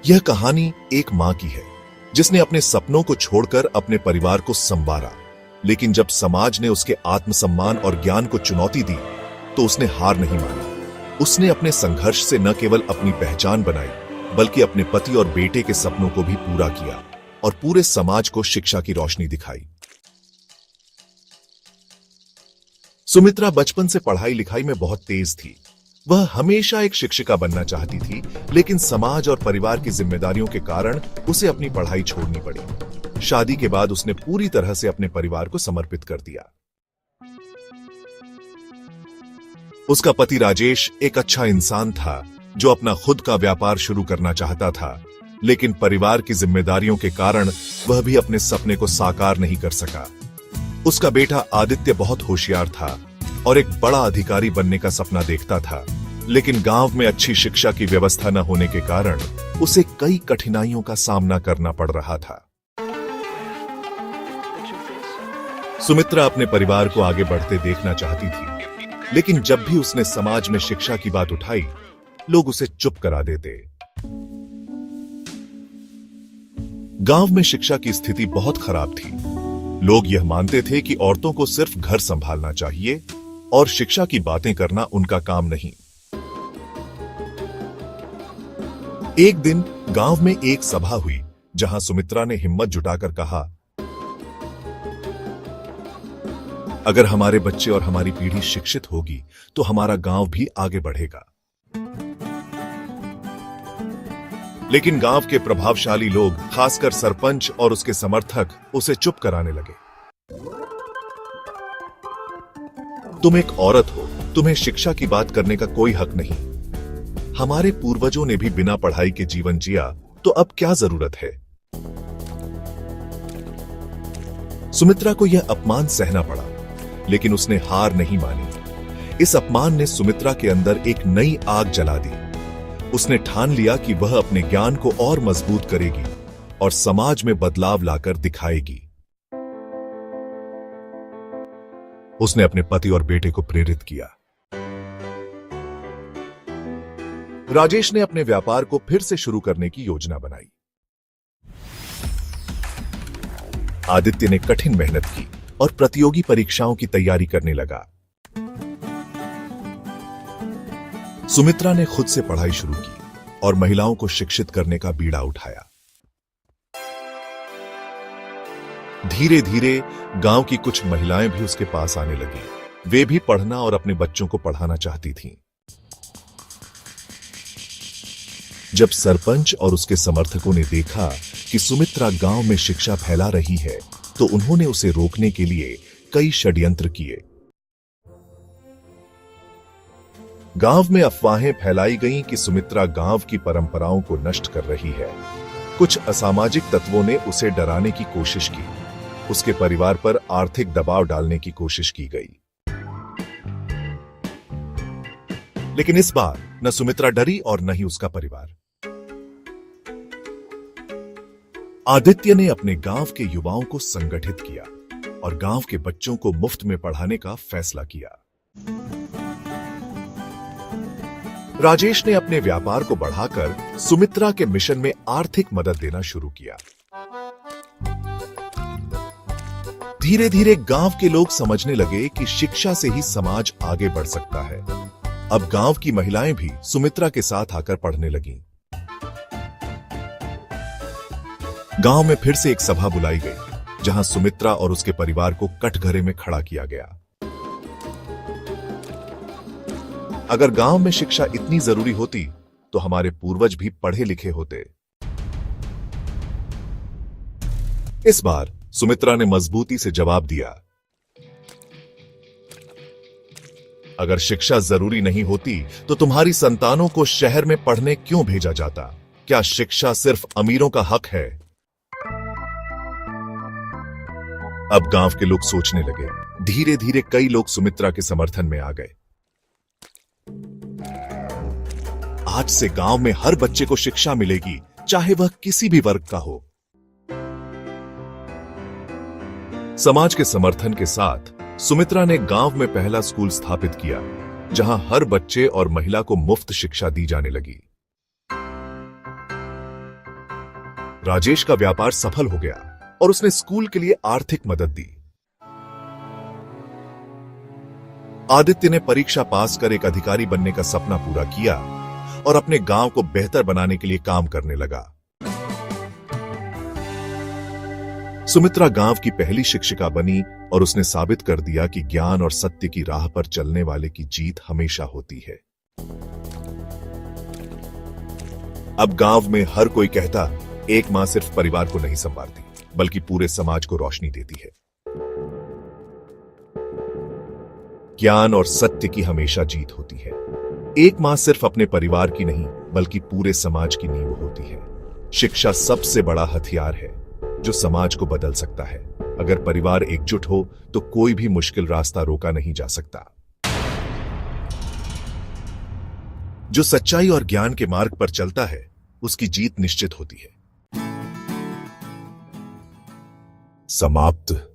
यह कहानी एक मां की है जिसने अपने सपनों को छोड़कर अपने परिवार को संवारा, लेकिन जब समाज ने उसके आत्मसम्मान और ज्ञान को चुनौती दी तो उसने हार नहीं मानी। उसने अपने संघर्ष से न केवल अपनी पहचान बनाई बल्कि अपने पति और बेटे के सपनों को भी पूरा किया और पूरे समाज को शिक्षा की रोशनी दिखाई। सुमित्रा बचपन से पढ़ाई लिखाई में बहुत तेज थी। वह हमेशा एक शिक्षिका बनना चाहती थी, लेकिन समाज और परिवार की जिम्मेदारियों के कारण उसे अपनी पढ़ाई छोड़नी पड़ी। शादी के बाद उसने पूरी तरह से अपने परिवार को समर्पित कर दिया। उसका पति राजेश एक अच्छा इंसान था जो अपना खुद का व्यापार शुरू करना चाहता था, लेकिन परिवार की जिम्मेदारियों के कारण वह भी अपने सपने को साकार नहीं कर सका। उसका बेटा आदित्य बहुत होशियार था और एक बड़ा अधिकारी बनने का सपना देखता था, लेकिन गांव में अच्छी शिक्षा की व्यवस्था न होने के कारण उसे कई कठिनाइयों का सामना करना पड़ रहा था। सुमित्रा अपने परिवार को आगे बढ़ते देखना चाहती थी, लेकिन जब भी उसने समाज में शिक्षा की बात उठाई, लोग उसे चुप करा देते। गांव में शिक्षा की स्थिति बहुत खराब थी। लोग यह मानते थे कि औरतों को सिर्फ घर संभालना चाहिए और शिक्षा की बातें करना उनका काम नहीं। एक दिन गांव में एक सभा हुई जहां सुमित्रा ने हिम्मत जुटाकर कहा, अगर हमारे बच्चे और हमारी पीढ़ी शिक्षित होगी तो हमारा गांव भी आगे बढ़ेगा। लेकिन गांव के प्रभावशाली लोग, खासकर सरपंच और उसके समर्थक, उसे चुप कराने लगे। तुम एक औरत हो, तुम्हें शिक्षा की बात करने का कोई हक नहीं। हमारे पूर्वजों ने भी बिना पढ़ाई के जीवन जिया, तो अब क्या जरूरत है। सुमित्रा को यह अपमान सहना पड़ा, लेकिन उसने हार नहीं मानी। इस अपमान ने सुमित्रा के अंदर एक नई आग जला दी। उसने ठान लिया कि वह अपने ज्ञान को और मजबूत करेगी और समाज में बदलाव लाकर दिखाएगी। उसने अपने पति और बेटे को प्रेरित किया। राजेश ने अपने व्यापार को फिर से शुरू करने की योजना बनाई। आदित्य ने कठिन मेहनत की और प्रतियोगी परीक्षाओं की तैयारी करने लगा। सुमित्रा ने खुद से पढ़ाई शुरू की और महिलाओं को शिक्षित करने का बीड़ा उठाया। धीरे धीरे गांव की कुछ महिलाएं भी उसके पास आने लगी। वे भी पढ़ना और अपने बच्चों को पढ़ाना चाहती थीं। जब सरपंच और उसके समर्थकों ने देखा कि सुमित्रा गांव में शिक्षा फैला रही है, तो उन्होंने उसे रोकने के लिए कई षड्यंत्र किए। गांव में अफवाहें फैलाई गईं कि सुमित्रा गांव की परंपराओं को नष्ट कर रही है। कुछ असामाजिक तत्वों ने उसे डराने की कोशिश की। उसके परिवार पर आर्थिक दबाव डालने की कोशिश की गई। लेकिन इस बार न सुमित्रा डरी और न ही उसका परिवार। आदित्य ने अपने गांव के युवाओं को संगठित किया और गांव के बच्चों को मुफ्त में पढ़ाने का फैसला किया। राजेश ने अपने व्यापार को बढ़ाकर सुमित्रा के मिशन में आर्थिक मदद देना शुरू किया। धीरे धीरे गांव के लोग समझने लगे कि शिक्षा से ही समाज आगे बढ़ सकता है। अब गांव की महिलाएं भी सुमित्रा के साथ आकर पढ़ने लगीं। गांव में फिर से एक सभा बुलाई गई जहां सुमित्रा और उसके परिवार को कटघरे में खड़ा किया गया। अगर गांव में शिक्षा इतनी जरूरी होती तो हमारे पूर्वज भी पढ़े लिखे होते। इस बार सुमित्रा ने मजबूती से जवाब दिया, अगर शिक्षा जरूरी नहीं होती तो तुम्हारी संतानों को शहर में पढ़ने क्यों भेजा जाता? क्या शिक्षा सिर्फ अमीरों का हक है? अब गांव के लोग सोचने लगे। धीरे धीरे कई लोग सुमित्रा के समर्थन में आ गए। आज से गांव में हर बच्चे को शिक्षा मिलेगी, चाहे वह किसी भी वर्ग का हो। समाज के समर्थन के साथ सुमित्रा ने गांव में पहला स्कूल स्थापित किया, जहां हर बच्चे और महिला को मुफ्त शिक्षा दी जाने लगी। राजेश का व्यापार सफल हो गया और उसने स्कूल के लिए आर्थिक मदद दी। आदित्य ने परीक्षा पास कर एक अधिकारी बनने का सपना पूरा किया और अपने गांव को बेहतर बनाने के लिए काम करने लगा। सुमित्रा गांव की पहली शिक्षिका बनी और उसने साबित कर दिया कि ज्ञान और सत्य की राह पर चलने वाले की जीत हमेशा होती है। अब गांव में हर कोई कहता, एक मां सिर्फ परिवार को नहीं संवारती बल्कि पूरे समाज को रोशनी देती है। ज्ञान और सत्य की हमेशा जीत होती है। एक मां सिर्फ अपने परिवार की नहीं बल्कि पूरे समाज की नींव होती है। शिक्षा सबसे बड़ा हथियार है जो समाज को बदल सकता है। अगर परिवार एकजुट हो तो कोई भी मुश्किल रास्ता रोका नहीं जा सकता। जो सच्चाई और ज्ञान के मार्ग पर चलता है उसकी जीत निश्चित होती है। समाप्त।